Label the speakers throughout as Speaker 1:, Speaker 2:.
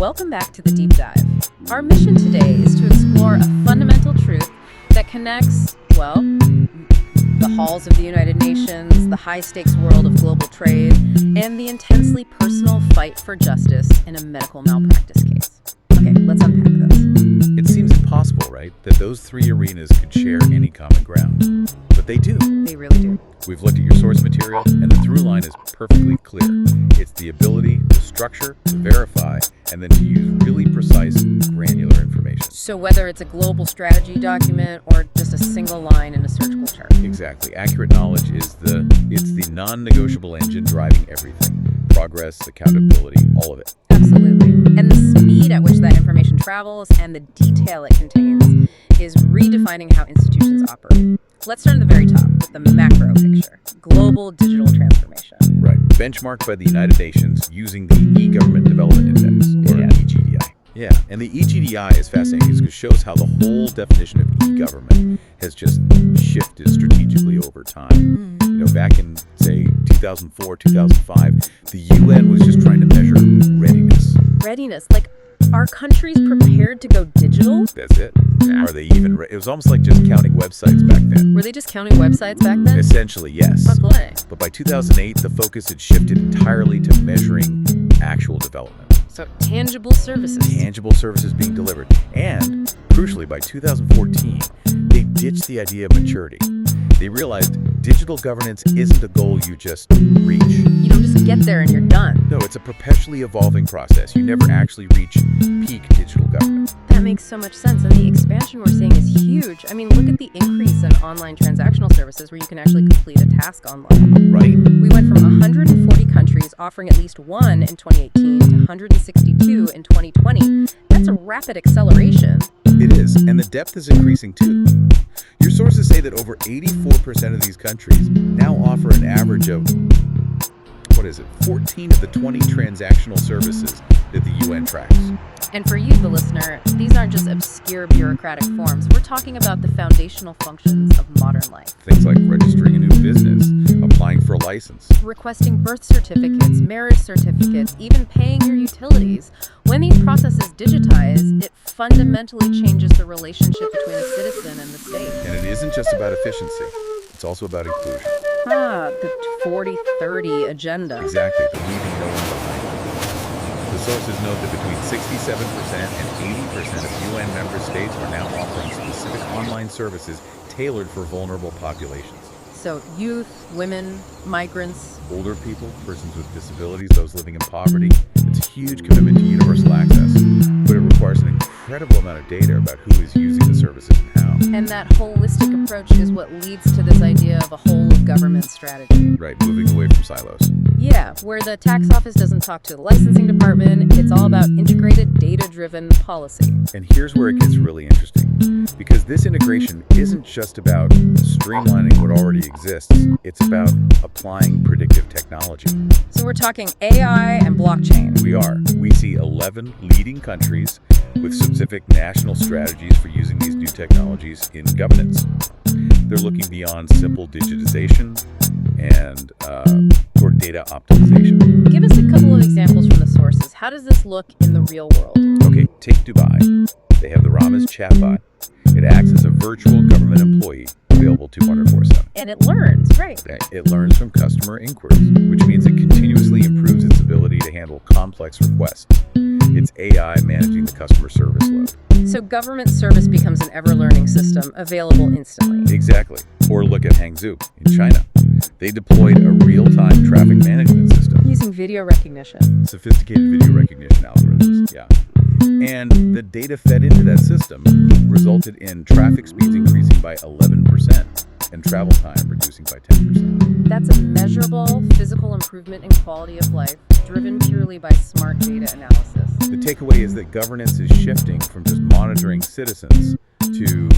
Speaker 1: Welcome back to the Deep Dive. Our mission today is to explore a fundamental truth that connects, well, the halls of the United Nations, the high-stakes world of global trade, and the intensely personal fight for justice in a medical malpractice case. Okay, let's unpack this.
Speaker 2: It seems impossible, right, that those three arenas could share any common ground. But they do.
Speaker 1: They really do.
Speaker 2: We've looked at your source material, and the through line is perfectly clear. It's the ability to structure, to verify, and then to use really precise, granular information.
Speaker 1: So whether it's a global strategy document or just a single line in a surgical chart.
Speaker 2: Exactly. Accurate knowledge is the non-negotiable engine driving everything. Progress, accountability, all of it.
Speaker 1: Absolutely. And the speed at which that information travels and the detail it contains is redefining how institutions operate. Let's start at the very top with the macro picture. Global digital transformation.
Speaker 2: Right. Benchmarked by the United Nations using the E-Government Development Index, or EGDI. Yeah, and the EGDI is fascinating because it shows how the whole definition of e-government has just shifted strategically over time. You know, back in, say, 2004, 2005, the UN was just trying to measure readiness.
Speaker 1: Readiness, like, are countries prepared to go digital?
Speaker 2: That's it. Are they even it was almost like just counting websites back then.
Speaker 1: Were they just counting websites back then?
Speaker 2: Essentially, yes.
Speaker 1: Oh, boy.
Speaker 2: But by 2008, the focus had shifted entirely to measuring actual development.
Speaker 1: So tangible services.
Speaker 2: Tangible services being delivered. And, crucially, by 2014, they ditched the idea of maturity. They realized digital governance isn't a goal you just reach.
Speaker 1: You don't just get there and you're done.
Speaker 2: No, it's a perpetually evolving process. You never actually reach peak digital government.
Speaker 1: That makes so much sense. And the expansion we're seeing is huge. I mean, look at the increase in online transactional services where you can actually complete a task online.
Speaker 2: Right.
Speaker 1: We went from 140 countries offering at least one in 2018 to 162 in 2020. That's a rapid acceleration.
Speaker 2: It is, and the depth is increasing too. Your sources say that over 84% of these countries now offer an average of, 14 of the 20 transactional services that the UN tracks.
Speaker 1: And for you, the listener, these aren't just obscure bureaucratic forms. We're talking about the foundational functions of modern life.
Speaker 2: Things like registering a new business, applying for a license,
Speaker 1: requesting birth certificates, marriage certificates, even paying your utilities. When these processes digitize, it fundamentally changes the relationship between a citizen and the state.
Speaker 2: And it isn't just about efficiency. It's also about inclusion.
Speaker 1: The 40-30 agenda.
Speaker 2: Exactly, the leaving no one behind. The sources note that between 67% and 80% of UN member states are now offering specific online services tailored for vulnerable populations.
Speaker 1: So youth, women, migrants,
Speaker 2: older people, persons with disabilities, those living in poverty. It's a huge commitment to universal access, but it requires an incredible amount of data about who is using the services and how.
Speaker 1: And that holistic approach is what leads to this idea of a whole-of-government strategy.
Speaker 2: Right, moving away from silos.
Speaker 1: Yeah, where the tax office doesn't talk to the licensing department, it's all about integrated, data-driven policy.
Speaker 2: And here's where it gets really interesting, because this integration isn't just about streamlining what already exists, it's about applying predictive technology.
Speaker 1: So we're talking AI and blockchain.
Speaker 2: We are. We see 11 leading countries with specific national strategies for using these new technologies in governance. They're looking beyond simple digitization and toward data optimization.
Speaker 1: Give us a couple of examples from the sources. How does this look in the real world?
Speaker 2: Okay, take Dubai. They have the Rama's chatbot. It acts as a virtual government employee available 24/7.
Speaker 1: And it learns, right?
Speaker 2: It learns from customer inquiries, which means it continuously improves its ability to handle complex requests. It's AI managing the customer service load.
Speaker 1: So government service becomes an ever-learning system available instantly.
Speaker 2: Exactly. Or look at Hangzhou in China. They deployed a real-time traffic management system.
Speaker 1: Using video recognition.
Speaker 2: Sophisticated video recognition algorithms, yeah. And the data fed into that system resulted in traffic speeds increasing by 11% and travel time reducing by 10%.
Speaker 1: That's a measurable physical improvement in quality of life, driven purely by smart data analysis.
Speaker 2: The takeaway is that governance is shifting from just monitoring citizens to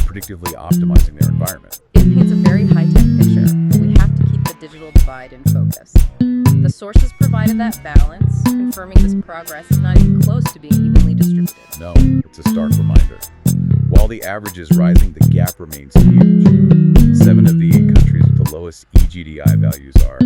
Speaker 2: predictively optimizing their environment.
Speaker 1: It paints a very high-tech picture, but we have to keep the digital divide in focus. The sources provided that balance, confirming this progress is not even close to being evenly distributed.
Speaker 2: No, it's a stark reminder. While the average is rising, the gap remains huge. 7 of the 8 countries with the lowest EGDI values are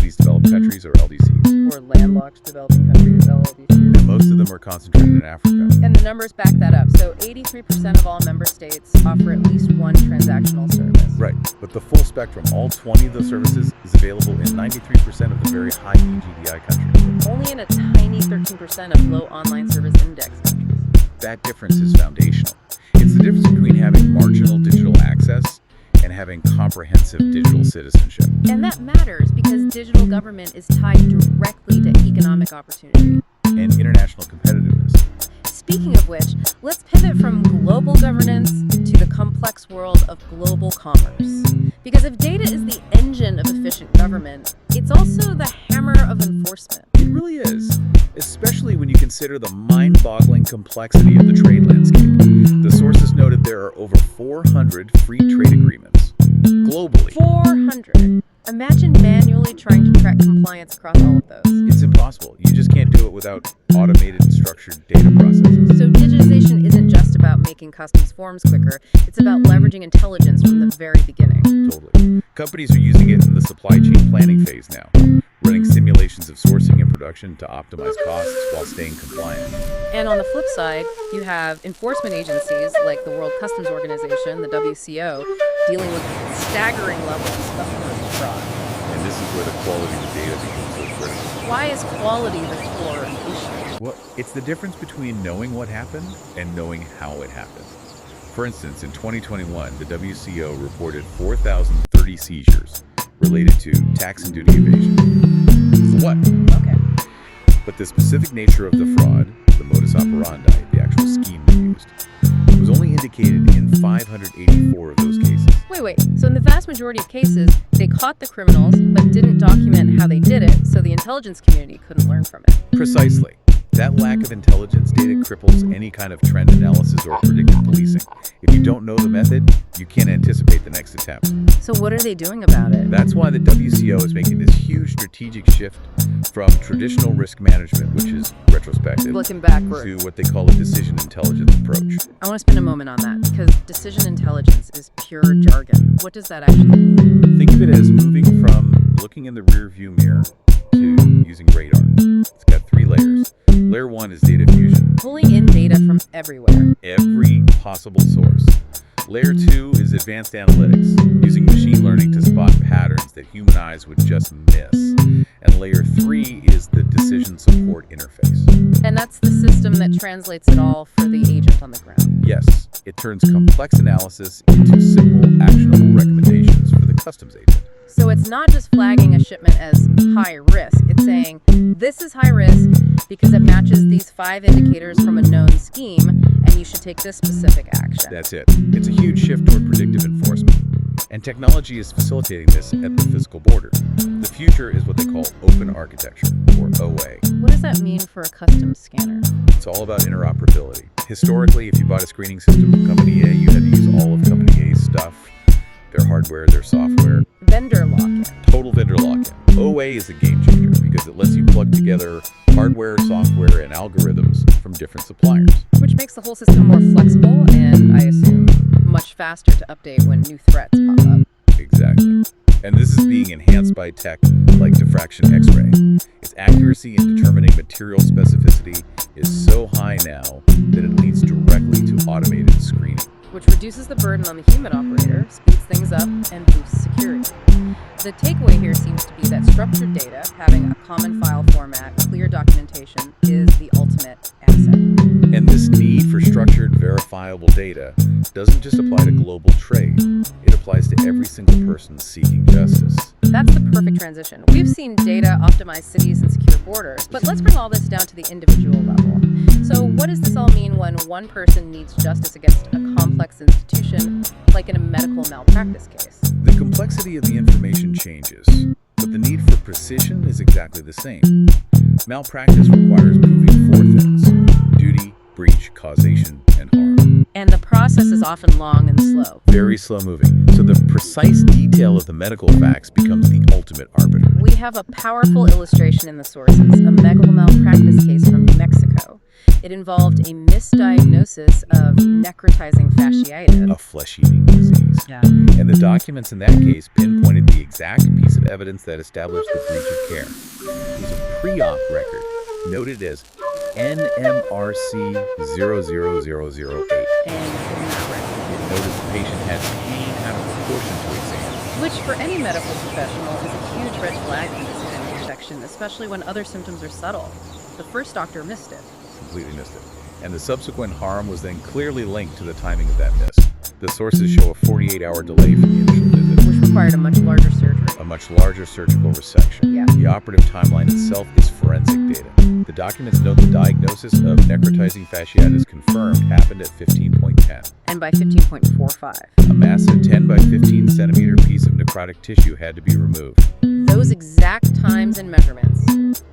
Speaker 2: least developed countries, or LDCs.
Speaker 1: Or landlocked developing countries, LDCs.
Speaker 2: most of them are concentrated in Africa.
Speaker 1: And the numbers back that up. So 83% of all member states offer at least one transactional service.
Speaker 2: Right, but the full spectrum, all 20 of those services, is available in 93% of the very high EGDI countries.
Speaker 1: Only in a tiny 13% of low online service index countries.
Speaker 2: That difference is foundational. It's the difference between having marginal digital access and having comprehensive digital citizenship.
Speaker 1: And that matters because digital government is tied directly to economic opportunity
Speaker 2: and international competitiveness.
Speaker 1: Speaking of which, let's pivot from global governance to the complex world of global commerce. Because if data is the engine of efficient government, it's also the hammer of enforcement.
Speaker 2: It really is, especially when you consider the mind-boggling complexity of the trade landscape. The sources noted there are over 400 free trade agreements globally.
Speaker 1: 400. Imagine manually trying to track compliance across all of those.
Speaker 2: It's impossible. You just can't do it without automated and structured data processes.
Speaker 1: So digitization isn't just about making customs forms quicker, it's about leveraging intelligence from the very beginning.
Speaker 2: Totally. Companies are using it in the supply chain planning phase now, running simulations of sourcing and production to optimize costs while staying compliant.
Speaker 1: And on the flip side, you have enforcement agencies like the World Customs Organization, the WCO, dealing with staggering levels of fraud.
Speaker 2: And this is where the quality of the data becomes so critical.
Speaker 1: Why is quality the core issue?
Speaker 2: Well, it's the difference between knowing what happened and knowing how it happened. For instance, in 2021, the WCO reported 4,030 seizures related to tax and duty evasion. For what?
Speaker 1: Okay.
Speaker 2: But the specific nature of the fraud, the modus operandi, the actual scheme used, was only indicated in 584 of those cases.
Speaker 1: Wait. So in the vast majority of cases, they caught the criminals but didn't document how they did it, so the intelligence community couldn't learn from it.
Speaker 2: Precisely. That lack of intelligence data cripples any kind of trend analysis or predictive policing. If you don't know the method, you can't anticipate the next attempt.
Speaker 1: So what are they doing about it?
Speaker 2: That's why the WCO is making this huge strategic shift from traditional risk management, which is retrospective,
Speaker 1: Looking backward.
Speaker 2: to what they call a decision intelligence approach.
Speaker 1: I want to spend a moment on that because decision intelligence is pure jargon. What does that actually mean?
Speaker 2: Think of it as moving from looking in the rear view mirror to using radar. It's got 3 layers. Layer 1 is data fusion.
Speaker 1: Pulling in data from everywhere.
Speaker 2: Every possible source. Layer 2 is advanced analytics, using machine learning to spot patterns that human eyes would just miss. And layer 3 is the decision support interface.
Speaker 1: And that's the system that translates it all for the agent on the ground.
Speaker 2: Yes, it turns complex analysis into simple, actionable recommendations for the customs agent.
Speaker 1: So it's not just flagging a shipment as high risk. It's saying, this is high risk because it matches these 5 indicators from a known scheme, and you should take this specific action.
Speaker 2: That's it. It's a huge shift toward predictive enforcement. And technology is facilitating this at the physical border. The future is what they call open architecture, or OA.
Speaker 1: What does that mean for a customs scanner?
Speaker 2: It's all about interoperability. Historically, if you bought a screening system from Company A, you had to use all of Company A's stuff, their hardware, their software.
Speaker 1: Vendor lock-in.
Speaker 2: Total vendor lock-in. OA is a game changer because it lets you plug together hardware, software, and algorithms from different suppliers.
Speaker 1: Which makes the whole system more flexible and, I assume, much faster to update when new threats pop up.
Speaker 2: Exactly. And this is being enhanced by tech like diffraction X-ray. Its accuracy in determining material specificity is so high now that it leads directly to automated screening.
Speaker 1: Which reduces the burden on the human operator, speeds things up, and boosts security. The takeaway here seems to be that structured data, having a common file format, clear documentation, is the ultimate asset.
Speaker 2: And this need for structured, verifiable data doesn't just apply to global trade. It applies to every single person seeking justice.
Speaker 1: That's the perfect transition. We've seen data optimize cities and secure borders, but let's bring all this down to the individual level. So what does this all mean when one person needs justice against a complex institution, like in a medical malpractice case?
Speaker 2: The complexity of the information changes, but the need for precision is exactly the same. Malpractice requires proving 4 things: duty, breach, causation, and harm.
Speaker 1: And the process is often long and slow.
Speaker 2: Very slow moving, so the precise detail of the medical facts becomes the ultimate arbiter.
Speaker 1: We have a powerful illustration in the sources, a medical malpractice case from Mexico. It involved a misdiagnosis of necrotizing fasciitis.
Speaker 2: A flesh-eating disease.
Speaker 1: Yeah.
Speaker 2: And the documents in that case pinpointed the exact piece of evidence that established the breach of care. It was a pre-op record, noted as NMRC 00008.
Speaker 1: And isn't that right?
Speaker 2: Notice the patient had pain out of proportion to exam.
Speaker 1: Which, for any medical professional, is a huge red flag in this kind of infection, especially when other symptoms are subtle. The first doctor missed it.
Speaker 2: Completely missed it. And the subsequent harm was then clearly linked to the timing of that miss. The sources show a 48-hour delay from the initial visit.
Speaker 1: Which required a much larger surgery.
Speaker 2: A much larger surgical resection.
Speaker 1: Yeah.
Speaker 2: The operative timeline itself is forensic data. The documents note the diagnosis of necrotizing fasciitis confirmed happened at 15.10.
Speaker 1: And by 15.45.
Speaker 2: A massive 10 by 15 centimeter piece of necrotic tissue had to be removed.
Speaker 1: Those exact times and measurements,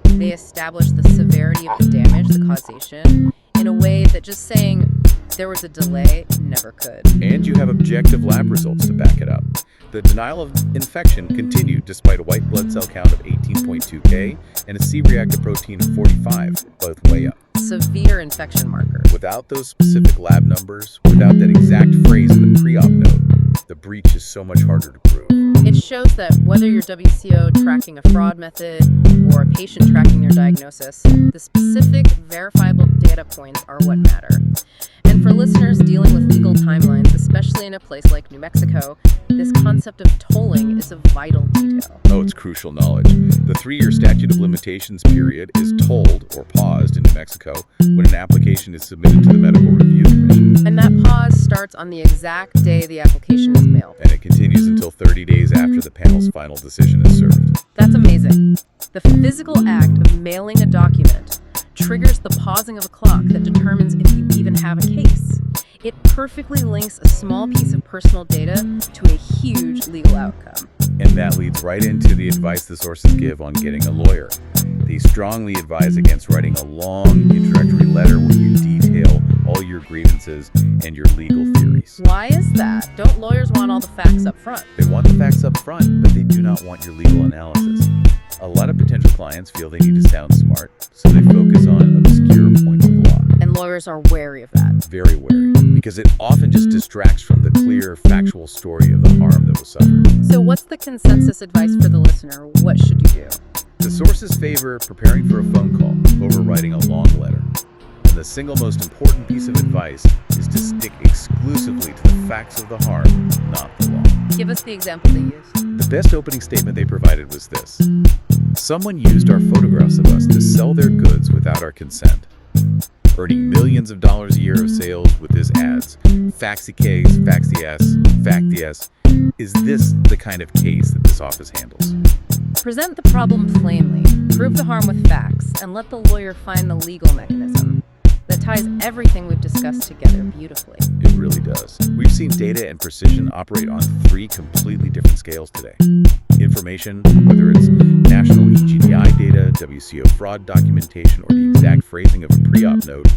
Speaker 1: they established the severity of the damage, the causation, in a way that just saying there was a delay never could.
Speaker 2: And you have objective lab results to back it up. The denial of infection continued despite a white blood cell count of 18.2K and a C-reactive protein of 45, both way up.
Speaker 1: Severe infection marker.
Speaker 2: Without those specific lab numbers, without that exact phrase in the pre-op note, the breach is so much harder to prove.
Speaker 1: It shows that whether you're WCO tracking a fraud method or a patient tracking their diagnosis, the specific verifiable data points are what matter. And for listeners dealing with legal timelines, especially in a place like New Mexico, this concept of tolling is a vital detail.
Speaker 2: Oh, it's crucial knowledge. The 3-year statute of limitations period is tolled or paused in New Mexico when an application is submitted to the Medical Review Commission.
Speaker 1: And that pause starts on the exact day the application is mailed.
Speaker 2: And it continues until 30 days after the panel's final decision is served.
Speaker 1: That's amazing. The physical act of mailing a document triggers the pausing of a clock that determines if you even have a case. It perfectly links a small piece of personal data to a huge legal outcome.
Speaker 2: And that leads right into the advice the sources give on getting a lawyer. They strongly advise against writing a long introductory letter where you detail all your grievances and your legal theories.
Speaker 1: Why is that? Don't lawyers want all the facts up front?
Speaker 2: They want the facts up front, but they do not want your legal analysis. A lot of potential clients feel they need to sound smart, so they focus on obscure points of law.
Speaker 1: And lawyers are wary of that.
Speaker 2: Very wary, because it often just distracts from the clear, factual story of the harm that was suffered.
Speaker 1: So what's the consensus advice for the listener? What should you do?
Speaker 2: The sources favor preparing for a phone call over writing a long letter. And the single most important piece of advice is to stick exclusively to the facts of the harm, not the law.
Speaker 1: Give us the example they used.
Speaker 2: The best opening statement they provided was this: someone used our photographs of us to sell their goods without our consent, earning millions of dollars a year of sales with this ads. Faxi case, faxi S, facti S. Is this the kind of case that this office handles?
Speaker 1: Present the problem plainly, prove the harm with facts, and let the lawyer find the legal mechanism that ties everything we've discussed together beautifully.
Speaker 2: It really does. We've seen data and precision operate on 3 completely different scales today. Information, whether it's national EGDI data, WCO fraud documentation, or the exact phrasing of a pre-op note,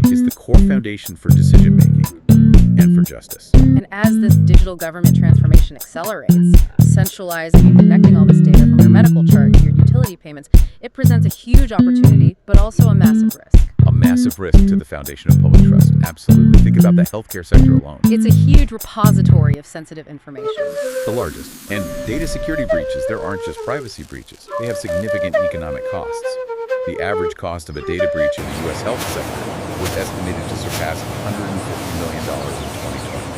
Speaker 2: is the core foundation for decision-making and for justice.
Speaker 1: And as this digital government transformation accelerates, centralizing and connecting all this data from your medical chart to your utility payments, it presents a huge opportunity, but also a massive risk.
Speaker 2: A massive risk to the foundation of public trust. Absolutely. Think about the healthcare sector alone.
Speaker 1: It's a huge repository of sensitive information.
Speaker 2: The largest. And data security breaches, there aren't just privacy breaches. They have significant economic costs. The average cost of a data breach in the U.S. health sector was estimated to surpass $150 million in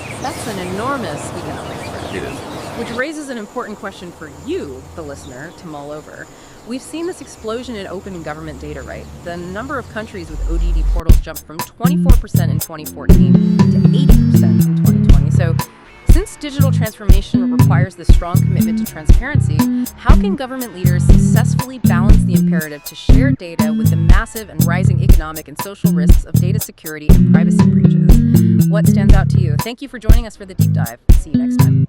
Speaker 2: 2020.
Speaker 1: That's an enormous economic threat.
Speaker 2: It is.
Speaker 1: Which raises an important question for you, the listener, to mull over. We've seen this explosion in open government data, right? The number of countries with ODD portals jumped from 24% in 2014 to 80% in 2020. So, since digital transformation requires this strong commitment to transparency, how can government leaders successfully balance the imperative to share data with the massive and rising economic and social risks of data security and privacy breaches? What stands out to you? Thank you for joining us for the deep dive. See you next time.